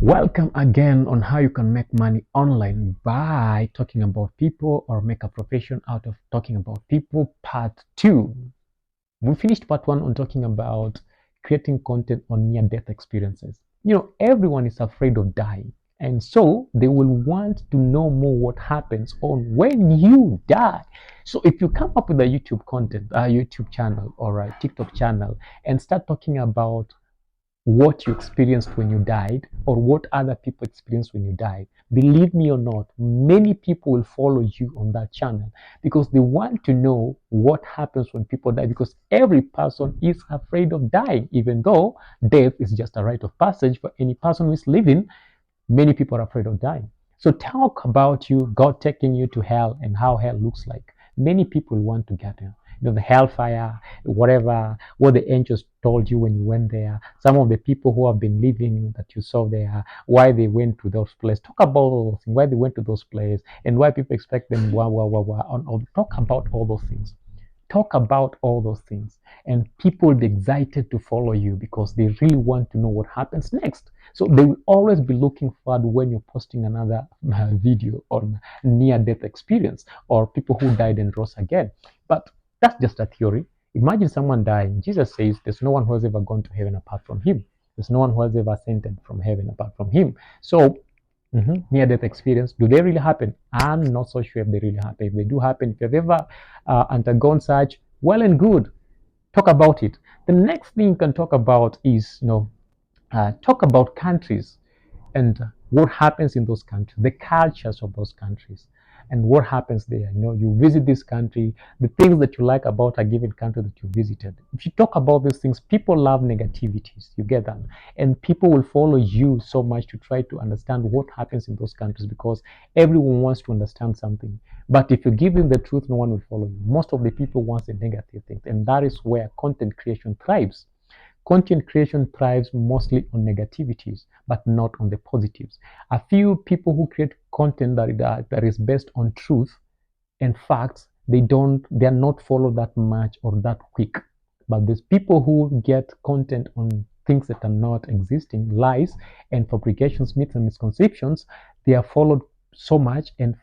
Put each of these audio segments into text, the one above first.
Welcome again on how you can make money online by talking about people or make a profession out of talking about people. Part 2. We finished part 1 on talking about creating content on near death experiences. Everyone is afraid of dying, and so they will want to know more what happens on when you die. So if you come up with a YouTube content, a YouTube channel or a TikTok channel and start talking about what you experienced when you died or what other people experienced when you died, believe me or not, many people will follow you on that channel because they want to know what happens when people die, because every person is afraid of dying, even though death is just a rite of passage for any person who is living. Many people are afraid of dying. So talk about you, God taking you to hell and how hell looks like. Many people want to get there. The hellfire, whatever, what the angels told you when you went there, some of the people who have been living that you saw there, why they went to those places. Talk about all those things, why they went to those places, and why people expect them, talk about all those things. Talk about all those things, and people will be excited to follow you because they really want to know what happens next. So they will always be looking forward when you're posting another video on near death experience or people who died and rose again. But that's just a theory. Imagine someone dying. Jesus says there's no one who has ever gone to heaven apart from him. There's no one who has ever ascended from heaven apart from him. So near death experience, do they really happen? I'm not so sure if they really happen. If they do happen, if you've ever undergone such, well and good, talk about it. The next thing you can talk about is, talk about countries and what happens in those countries, the cultures of those countries, and what happens there. You visit this country, the things that you like about a given country that you visited. If you talk about these things, people love negativities. You get that? And people will follow you so much to try to understand what happens in those countries because everyone wants to understand something. But if you give them the truth, no one will follow you. Most of the people want the negative things, and that is where content creation thrives. Content creation thrives mostly on negativities, but not on the positives. A few people who create content that is based on truth and facts, they are not followed that much or that quick. But there's people who get content on things that are not existing, lies and fabrications, myths and misconceptions. They are followed so much and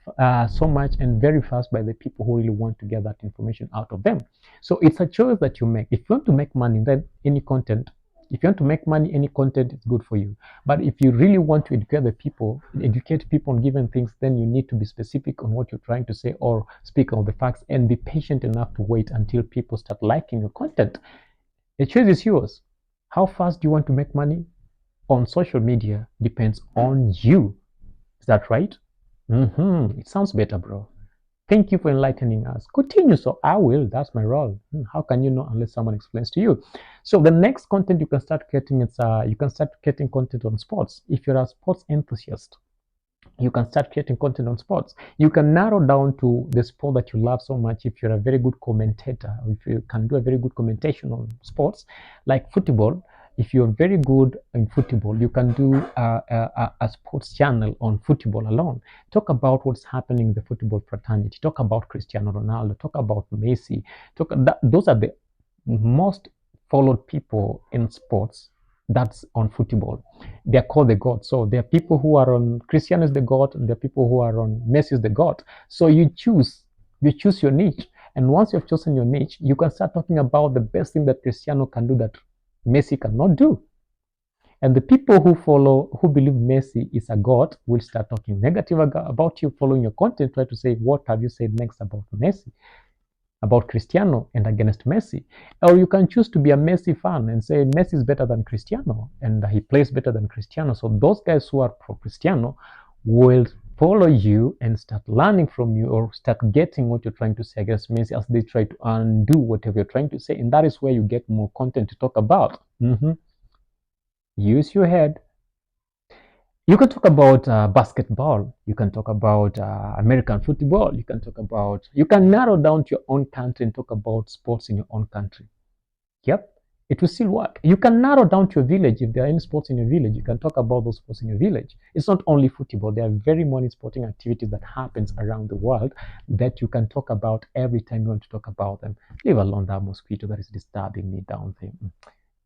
very fast by the people who really want to get that information out of them. So it's a choice that you make. If you want to make money, then any content. If you want to make money, any content is good for you. But if you really want to educate people on given things, then you need to be specific on what you're trying to say or speak on the facts and be patient enough to wait until people start liking your content. The choice is yours. How fast do you want to make money on social media depends on you. Is that right? It sounds better, bro. Thank you for enlightening us. Continue. So I will. That's my role. How can you know unless someone explains to you? So the next content you can start creating is you can start creating content on sports. If you're a sports enthusiast, you can start creating content on sports. You can narrow down to the sport that you love so much. If you're a very good commentator, if you can do a very good commentation on sports, like football, if you're very good in football, you can do a sports channel on football alone. Talk about what's happening in the football fraternity. Talk about Cristiano Ronaldo. Talk about Messi. Those are the most followed people in sports. That's on football. They're called the God. So there are people who are on Cristiano is the God, and there are people who are on Messi is the God. So you choose your niche. And once you've chosen your niche, you can start talking about the best thing that Cristiano can do that Messi cannot do. And the people who believe Messi is a god will start talking negative about you, following your content, try to say, what have you said next about Messi, about Cristiano, and against Messi? Or you can choose to be a Messi fan and say Messi is better than Cristiano and he plays better than Cristiano. So those guys who are pro Cristiano will follow you and start learning from you or start getting what you're trying to say against Messi as they try to undo whatever you're trying to say. And that is where you get more content to talk about. Use your head. You can talk about basketball. You can talk about American football. You can narrow down to your own country and talk about sports in your own country. Yep, it will still work. You can narrow down to your village. If there are any sports in your village, you can talk about those sports in your village. It's not only football. There are very many sporting activities that happens around the world that you can talk about every time you want to talk about them. Leave alone that mosquito that is disturbing me down there.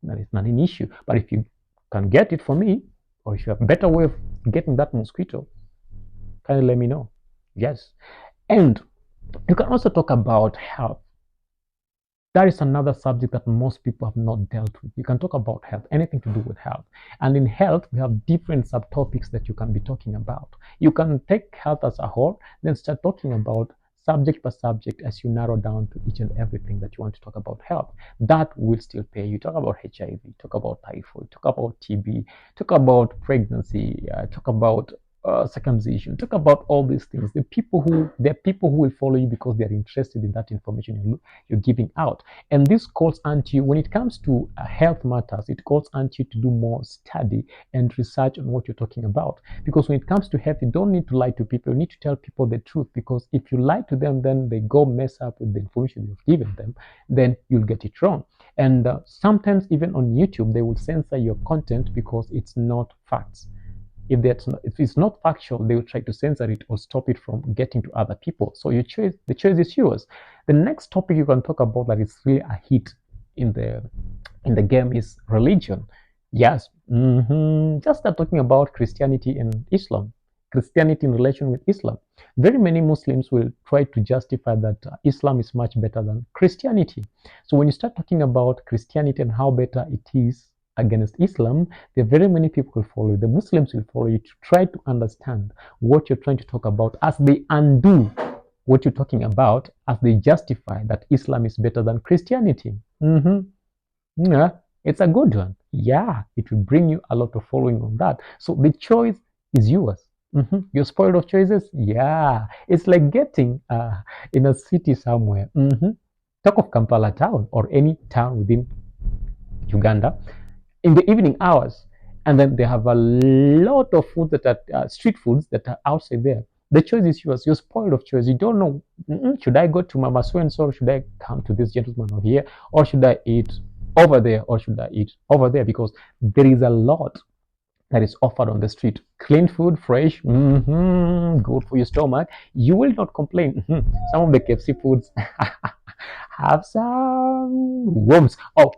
That is not an issue. But if you can get it for me, or if you have a better way of getting that mosquito, kindly let me know. Yes. And you can also talk about health. That is another subject that most people have not dealt with. You can talk about health, anything to do with health. And in health, we have different subtopics that you can be talking about. You can take health as a whole, then start talking about subject per subject as you narrow down to each and everything that you want to talk about health. That will still pay. You talk about HIV, talk about typhoid, talk about TB, talk about pregnancy, talk about circumcision, talk about all these things. There are people who will follow you because they are interested in that information you're giving out. And this calls on you, when it comes to health matters, it calls on you to do more study and research on what you're talking about. Because when it comes to health, you don't need to lie to people. You need to tell people the truth. Because if you lie to them, then they go mess up with the information you've given them, then you'll get it wrong. And sometimes even on YouTube, they will censor your content because it's not facts. If it's not factual, they will try to censor it or stop it from getting to other people. So the choice is yours. The next topic you can talk about that is really a hit in the game is religion. Yes, just start talking about Christianity and Islam. Christianity in relation with Islam. Very many Muslims will try to justify that Islam is much better than Christianity. So when you start talking about Christianity and how better it is against Islam, there are very many people will follow you. The Muslims will follow you to try to understand what you're trying to talk about as they undo what you're talking about, as they justify that Islam is better than Christianity. Yeah, it's a good one. Yeah, it will bring you a lot of following on that. So the choice is yours. You're spoiled of choices. Yeah, it's like getting in a city somewhere. Talk of Kampala town or any town within Uganda in the evening hours, and then they have a lot of food that are street foods that are outside there. The choice is yours. You're spoiled of choice. You don't know, should I go to Mama so and so, or should I come to this gentleman over here, or should I eat over there, or should I eat over there? Because there is a lot that is offered on the street. Clean food, fresh, good for your stomach. You will not complain. Some of the KFC foods have some worms. Oh,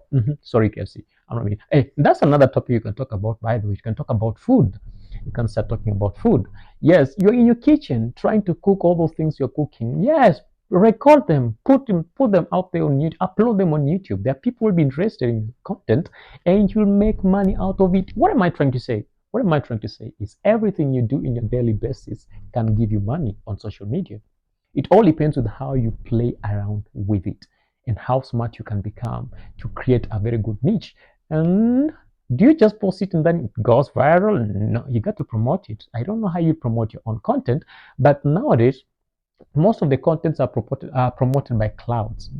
sorry, KFC. I don't mean. Hey, that's another topic you can talk about. By the way, you can talk about food. You can start talking about food. Yes, you're in your kitchen trying to cook all those things you're cooking. Yes, record them, put them out there on YouTube, upload them on YouTube. There are people who will be interested in content, and you'll make money out of it. What am I trying to say? What am I trying to say is everything you do in your daily basis can give you money on social media. It all depends on how you play around with it and how smart you can become to create a very good niche. And do you just post it and then it goes viral? No, you got to promote it. I don't know how you promote your own content, but nowadays most of the contents are promoted by clouds.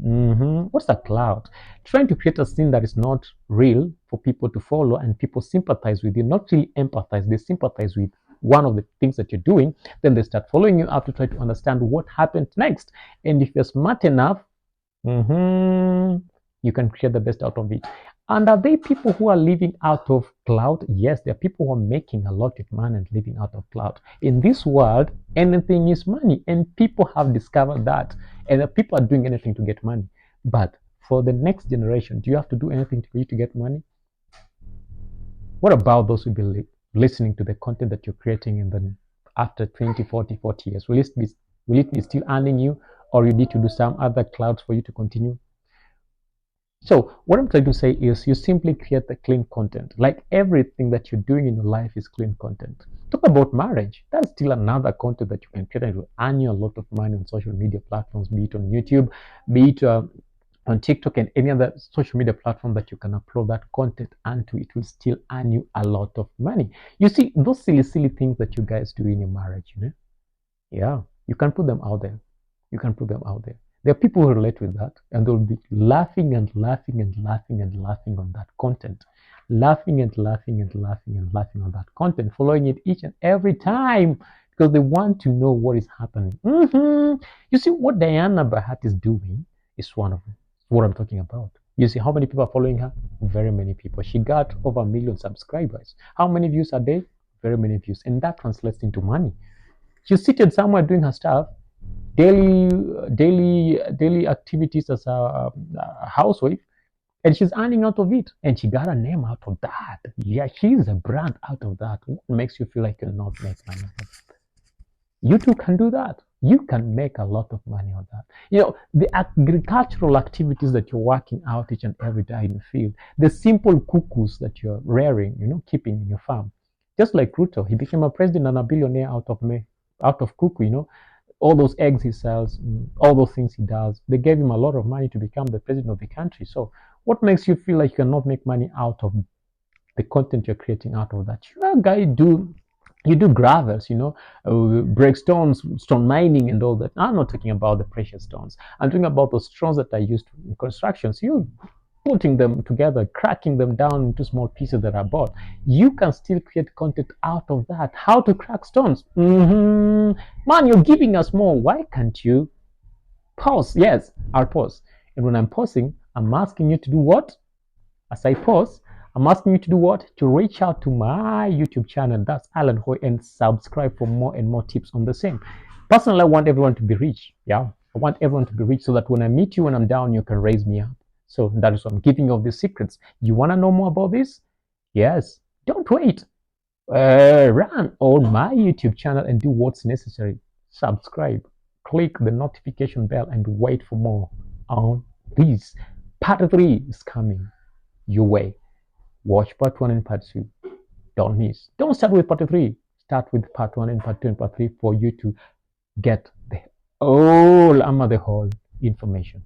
What's a cloud? Trying to create a scene that is not real for people to follow and people sympathize with you, not really empathize, they sympathize with one of the things that you're doing. Then they start following you up to try to understand what happened next. And if you're smart enough, you can create the best out of it. And are there people who are living out of cloud? Yes, there are people who are making a lot of money and living out of cloud. In this world, anything is money, and people have discovered that. And the people are doing anything to get money. But for the next generation, do you have to do anything for you to get money? What about those who be listening to the content that you're creating and then after 20, 40 years? Will it be still earning you, or you need to do some other clouds for you to continue? So what I'm trying to say is you simply create the clean content. Like everything that you're doing in your life is clean content. Talk about marriage. That's still another content that you can create and will earn you a lot of money on social media platforms, be it on YouTube, be it on TikTok and any other social media platform that you can upload that content onto. It will still earn you a lot of money. You see, those silly things that you guys do in your marriage, yeah, you can put them out there. You can put them out there. There are people who relate with that, and they'll be laughing and laughing and laughing and laughing on that content, laughing and laughing and laughing and laughing on that content, following it each and every time because they want to know what is happening. You see, what Diana Bahat is doing is one of what I'm talking about. You see how many people are following her? Very many people. She got over 1 million subscribers. How many views a day? Very many views, and that translates into money. She's seated somewhere doing her stuff, daily activities as a housewife, and she's earning out of it, and she got a name out of that. Yeah, she's a brand out of that. What makes you feel like you're not making money out of it? You too can do that. You can make a lot of money on that. You know, the agricultural activities that you're working out each and every day in the field, the simple cuckoos that you're rearing, you know, keeping in your farm. Just like Ruto, he became a president and a billionaire out of cuckoo, you know, all those eggs he sells, all those things he does. They gave him a lot of money to become the president of the country. So what makes you feel like you cannot make money out of the content you're creating out of that? You guy you do gravels, you know, break stones, stone mining, and all that. I'm not talking about the precious stones. I'm talking about those stones that are used in construction. So you putting them together, cracking them down into small pieces that are bought. You can still create content out of that. How to crack stones? Man, you're giving us more. Why can't you pause? Yes, I'll pause. And when I'm pausing, I'm asking you to do what? As I pause, I'm asking you to do what? To reach out to my YouTube channel, that's Alan Hoy, and subscribe for more and more tips on the same. Personally, I want everyone to be rich. Yeah, I want everyone to be rich so that when I meet you when I'm down, you can raise me up. So that is what I'm giving you all these secrets. You want to know more about this? Yes. Don't wait. Run on my YouTube channel and do what's necessary. Subscribe, click the notification bell, and wait for more on this. Part 3 is coming your way. Watch part 1 and part 2. Don't miss. Don't start with part 3. Start with part 1 and part 2 and part 3 for you to get the whole information.